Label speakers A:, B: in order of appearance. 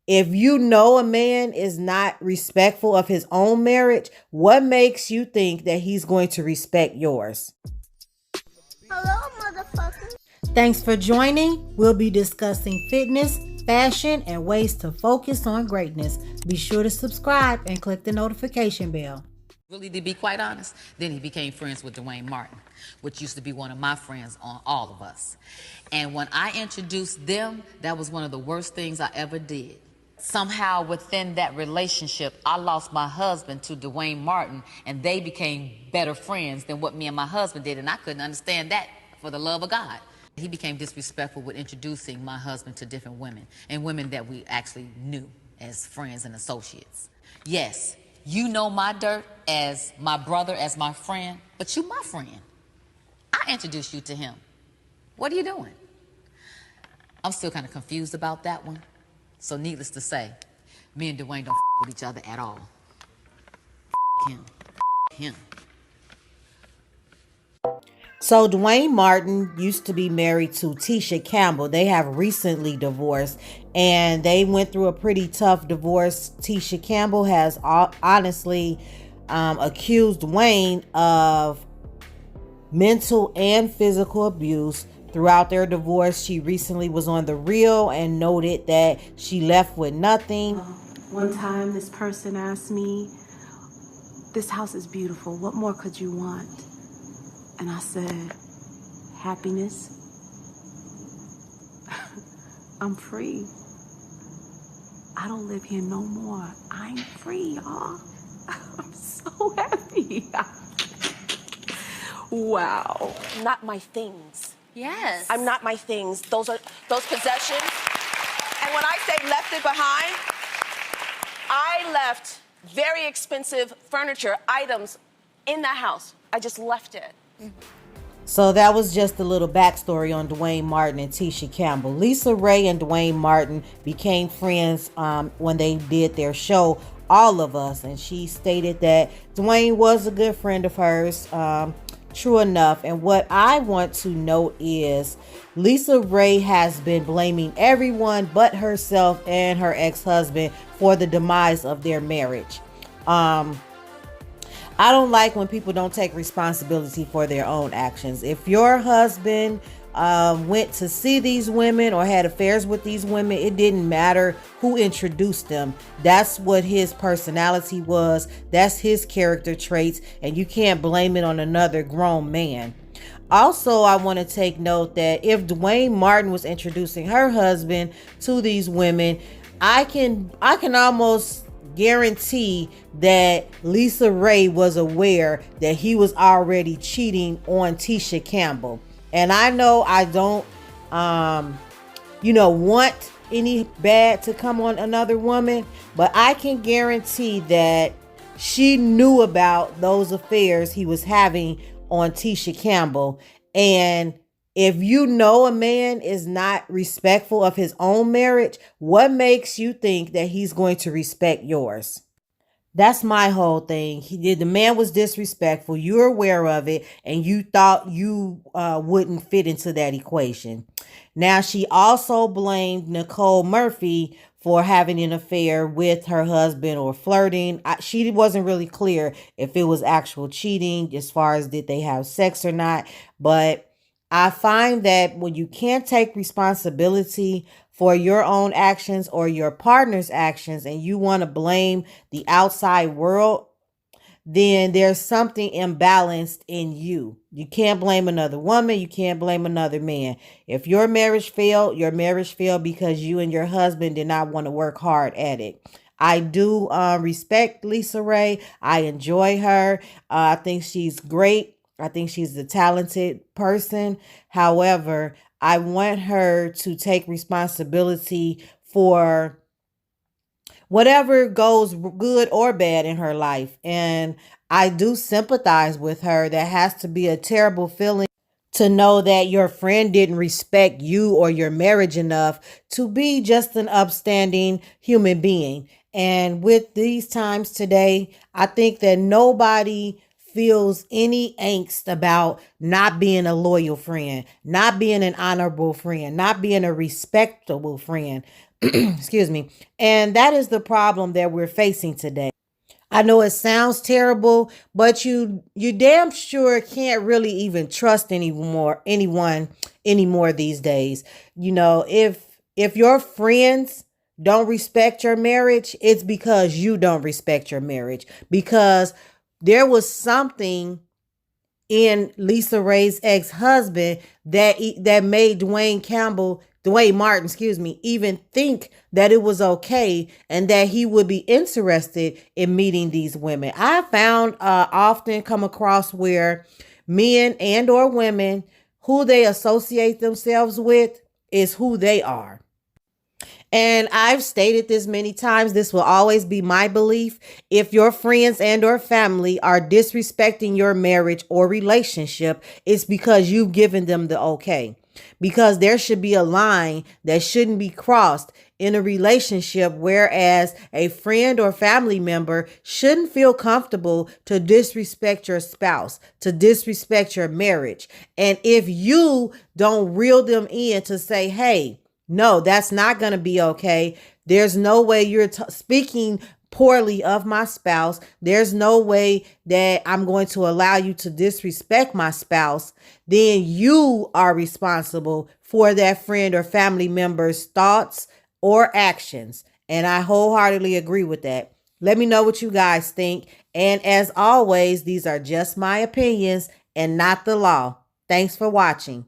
A: If you know a man is not respectful of his own marriage, what makes you think that he's going to respect yours? Hello, motherfucker. Thanks for joining. We'll be discussing fitness, fashion, and ways to focus on greatness. Be sure to subscribe and click the notification bell.
B: Really, to be quite honest, then he became friends with Duane Martin, which used to be one of my friends on All of Us. And when I introduced them, that was one of the worst things I ever did. Somehow within that relationship, I lost my husband to Duane Martin, and they became better friends than what me and my husband did, and I couldn't understand that for the love of God. He became disrespectful with introducing my husband to different women, and women that we actually knew as friends and associates. Yes, you know my dirt as my brother, as my friend, but you my friend. I introduced you to him. What are you doing? I'm still kind of confused about that one. So needless to say, me and Duane don't with each other at all. Him. Him.
A: So Duane Martin used to be married to Tisha Campbell. They have recently divorced, and they went through a pretty tough divorce. Tisha Campbell has honestly accused Duane of mental and physical abuse throughout their divorce. She recently was on The Real and noted that she left with nothing.
C: One time this person asked me, "This house is beautiful. What more could you want?" And I said, "Happiness." I'm free. I don't live here no more. I'm free, y'all. I'm so happy. Wow.
D: Not my things.
E: Yes.
D: I'm not my things. Those possessions. And when I say left it behind, I left very expensive furniture, items in that house. I just left it.
A: So that was just a little backstory on Duane Martin and Tisha Campbell. Lisa Raye and Duane Martin became friends when they did their show, All of Us. And she stated that Duane was a good friend of hers. True enough. And what I want to note is Lisa Raye has been blaming everyone but herself and her ex-husband for the demise of their marriage. I don't like when people don't take responsibility for their own actions. If your husband went to see these women or had affairs with these women, it didn't matter who introduced them. That's what his personality was. That's his character traits, and you can't blame it on another grown man. Also, I want to take note that if Duane Martin was introducing her husband to these women, I can almost guarantee that Lisa Raye was aware that he was already cheating on Tisha Campbell. And I know I don't, want any bad to come on another woman, but I can guarantee that she knew about those affairs he was having on Tisha Campbell. And if you know a man is not respectful of his own marriage, what makes you think that he's going to respect yours? That's my whole thing. The man was disrespectful. You're aware of it, and you thought you wouldn't fit into that equation. Now, she also blamed Nicole Murphy for having an affair with her husband or flirting. She wasn't really clear if it was actual cheating as far as did they have sex or not. But I find that when you can't take responsibility for your own actions or your partner's actions and you want to blame the outside world, then there's something imbalanced in you. You can't blame another woman. You can't blame another man. If your marriage failed because you and your husband did not want to work hard at it. I do respect Lisa Raye. I enjoy her. I think she's great. I think she's a talented person. However, I want her to take responsibility for whatever goes good or bad in her life. And I do sympathize with her. That has to be a terrible feeling to know that your friend didn't respect you or your marriage enough to be just an upstanding human being. And with these times today, I think that nobody feels any angst about not being a loyal friend, not being an honorable friend, not being a respectable friend. Excuse me. And that is the problem that we're facing today. I know it sounds terrible, but you damn sure can't really even trust anyone anymore these days. You know, if your friends don't respect your marriage, it's because you don't respect your marriage, because there was something in Lisa Raye's ex-husband that made Duane Martin, excuse me, even think that it was okay and that he would be interested in meeting these women. I found often come across where men and or women, who they associate themselves with is who they are. And I've stated this many times. This will always be my belief. If your friends and or family are disrespecting your marriage or relationship, it's because you've given them the okay. Because there should be a line that shouldn't be crossed in a relationship, whereas a friend or family member shouldn't feel comfortable to disrespect your spouse, to disrespect your marriage. And if you don't reel them in to say, hey, no, that's not going to be okay. There's no way you're speaking poorly of my spouse. There's no way that I'm going to allow you to disrespect my spouse. Then you are responsible for that friend or family member's thoughts or actions. And I wholeheartedly agree with that. Let me know what you guys think. And as always, these are just my opinions and not the law. Thanks for watching.